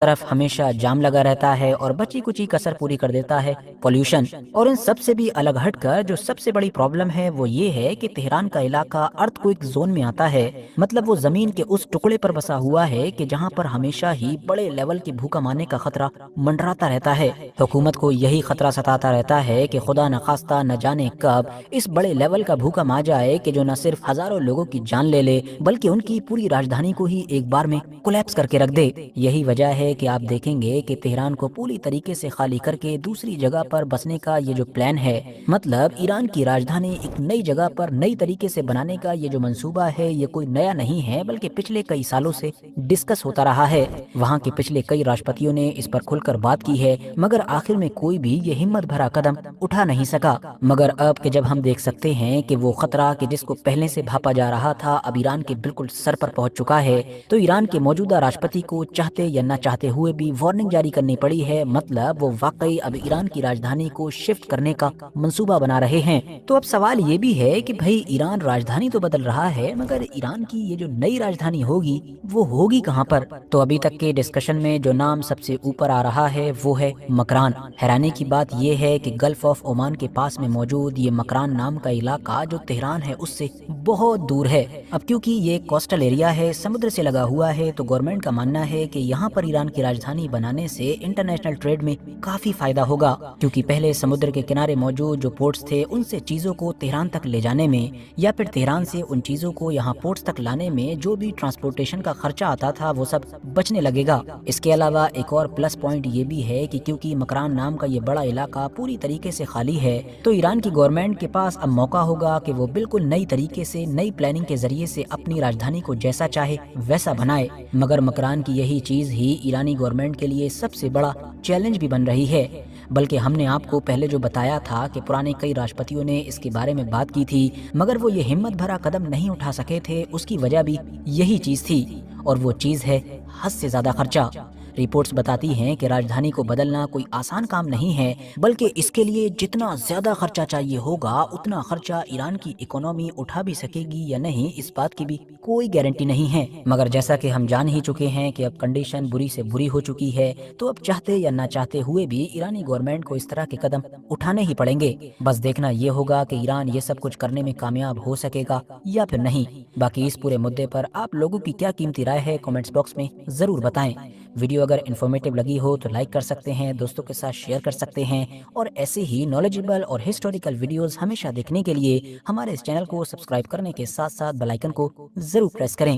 طرف ہمیشہ جام لگا رہتا ہے اور بچی کچی کسر پوری کر دیتا ہے پولوشن۔ اور ان سب سے بھی الگ ہٹ کر جو سب سے بڑی پرابلم ہے وہ یہ ہے کہ تہران کا علاقہ ارتھ کوئک زون میں آتا ہے، مطلب وہ زمین کے اس ٹکڑے پر بسا ہوا ہے کہ جہاں پر ہمیشہ ہی بڑے لیول کے بھوکم آنے کا خطرہ منڈراتا رہتا ہے۔ حکومت کو یہی خطرہ ستاتا رہتا ہے کہ خدا نخواستہ نہ جانے کب اس بڑے لیول کا بھوکم آ جائے کہ جو نہ صرف ہزاروں لوگوں کی جان لے لے بلکہ ان کی پوری راجدھانی کو ہی ایک بار میں کولیپس کر کے رکھ دے۔ یہی وجہ ہے کہ آپ دیکھیں گے کہ تہران کو پوری طریقے سے خالی کر کے دوسری جگہ پر بسنے کا یہ جو پلان ہے، مطلب ایران کی راجدھانی ایک نئی جگہ پر نئی طریقے سے بنانے کا یہ جو منصوبہ ہے، یہ کوئی نیا نہیں ہے بلکہ پچھلے کئی سالوں سے ڈسکس ہوتا رہا ہے۔ وہاں کے پچھلے کئی راشٹرپتیوں نے اس پر کھل کر بات کی ہے، مگر آخر میں کوئی بھی یہ ہمت بھرا قدم اٹھا نہیں سکا۔ مگر اب کہ جب ہم دیکھ سکتے ہیں کہ وہ خطرہ کہ جس کو پہلے سے بھاپا جا رہا تھا اب ایران کے بالکل سر پر پہنچ چکا ہے، تو ایران کے موجودہ راشٹرپتی کو چاہتے یا نہ چاہتے ہوئے بھی وارننگ جاری کرنی پڑی ہے، مطلب وہ واقعی اب ایران کی راجدھانی کو شفٹ کرنے کا منصوبہ بنا رہے ہیں۔ تو اب سوال یہ بھی ہے کہ بھئی ایران راجدھانی تو بدل رہا ہے، مگر ایران کی یہ جو نئی راجدھانی ہوگی وہ ہوگی کہاں پر؟ تو ابھی تک کے ڈسکشن میں جو نام سب سے اوپر آ رہا ہے وہ ہے مکران۔ حیرانی کی بات یہ ہے کہ گلف آف عمان کے پاس میں موجود یہ مکران نام کا علاقہ جو تہران ہے اس سے بہت دور ہے۔ اب کیونکہ یہ کوسٹل ایریا ہے، سمندر سے لگا ہوا ہے، تو گورنمنٹ کا ماننا ہے کہ یہاں پر ایران کی راجدھانی بنانے سے انٹرنیشنل ٹریڈ میں کافی فائدہ ہوگا، کیونکہ پہلے سمندر کے کنارے موجود جو پورٹس تھے ان سے چیزوں کو تہران تک لے جانے میں یا پھر تہران سے ان چیزوں کو یہاں پورٹس تک لانے میں جو بھی ٹرانسپورٹیشن کا خرچہ آتا تھا وہ سب بچنے لگے گا۔ اس کے علاوہ ایک اور پلس پوائنٹ یہ بھی ہے کہ کیونکہ مکران نام کا یہ بڑا علاقہ پوری طریقے سے خالی ہے، تو ایران کی گورنمنٹ کے پاس اب موقع ہوگا کہ وہ بالکل نئی طریقے سے نئی پلاننگ کے ذریعے سے اپنی راجدھانی کو جیسا چاہے ویسا بنائے۔ مگر مکران کی یہی چیز ہی ایرانی گورنمنٹ کے لیے سب سے بڑا چیلنج بھی بن رہی ہے، بلکہ ہم نے آپ کو پہلے جو بتایا تھا کہ پرانے کئی راشٹرپتیوں نے اس کے بارے میں بات کی تھی مگر وہ یہ ہمت بھرا قدم نہیں اٹھا سکے تھے، اس کی وجہ بھی یہی چیز تھی، اور وہ چیز ہے حد سے زیادہ خرچہ۔ رپورٹس بتاتی ہیں کہ راجدھانی کو بدلنا کوئی آسان کام نہیں ہے، بلکہ اس کے لیے جتنا زیادہ خرچہ چاہیے ہوگا اتنا خرچہ ایران کی اکانومی اٹھا بھی سکے گی یا نہیں اس بات کی بھی کوئی گارنٹی نہیں ہے۔ مگر جیسا کہ ہم جان ہی چکے ہیں کہ اب کنڈیشن بری سے بری ہو چکی ہے، تو اب چاہتے یا نہ چاہتے ہوئے بھی ایرانی گورنمنٹ کو اس طرح کے قدم اٹھانے ہی پڑیں گے۔ بس دیکھنا یہ ہوگا کہ ایران یہ سب کچھ کرنے میں کامیاب ہو سکے گا یا پھر نہیں۔ باقی اس پورے مدعے پر آپ لوگوں کی کیا قیمتی رائے ہے کمنٹس باکس میں ضرور بتائیں۔ ویڈیو اگر انفارمیٹیو لگی ہو تو لائک کر سکتے ہیں، دوستوں کے ساتھ شیئر کر سکتے ہیں، اور ایسے ہی نالجیبل اور ہسٹوریکل ویڈیوز ہمیشہ دیکھنے کے لیے ہمارے اس چینل کو سبسکرائب کرنے کے ساتھ ساتھ بیل آئیکن کو ضرور پریس کریں۔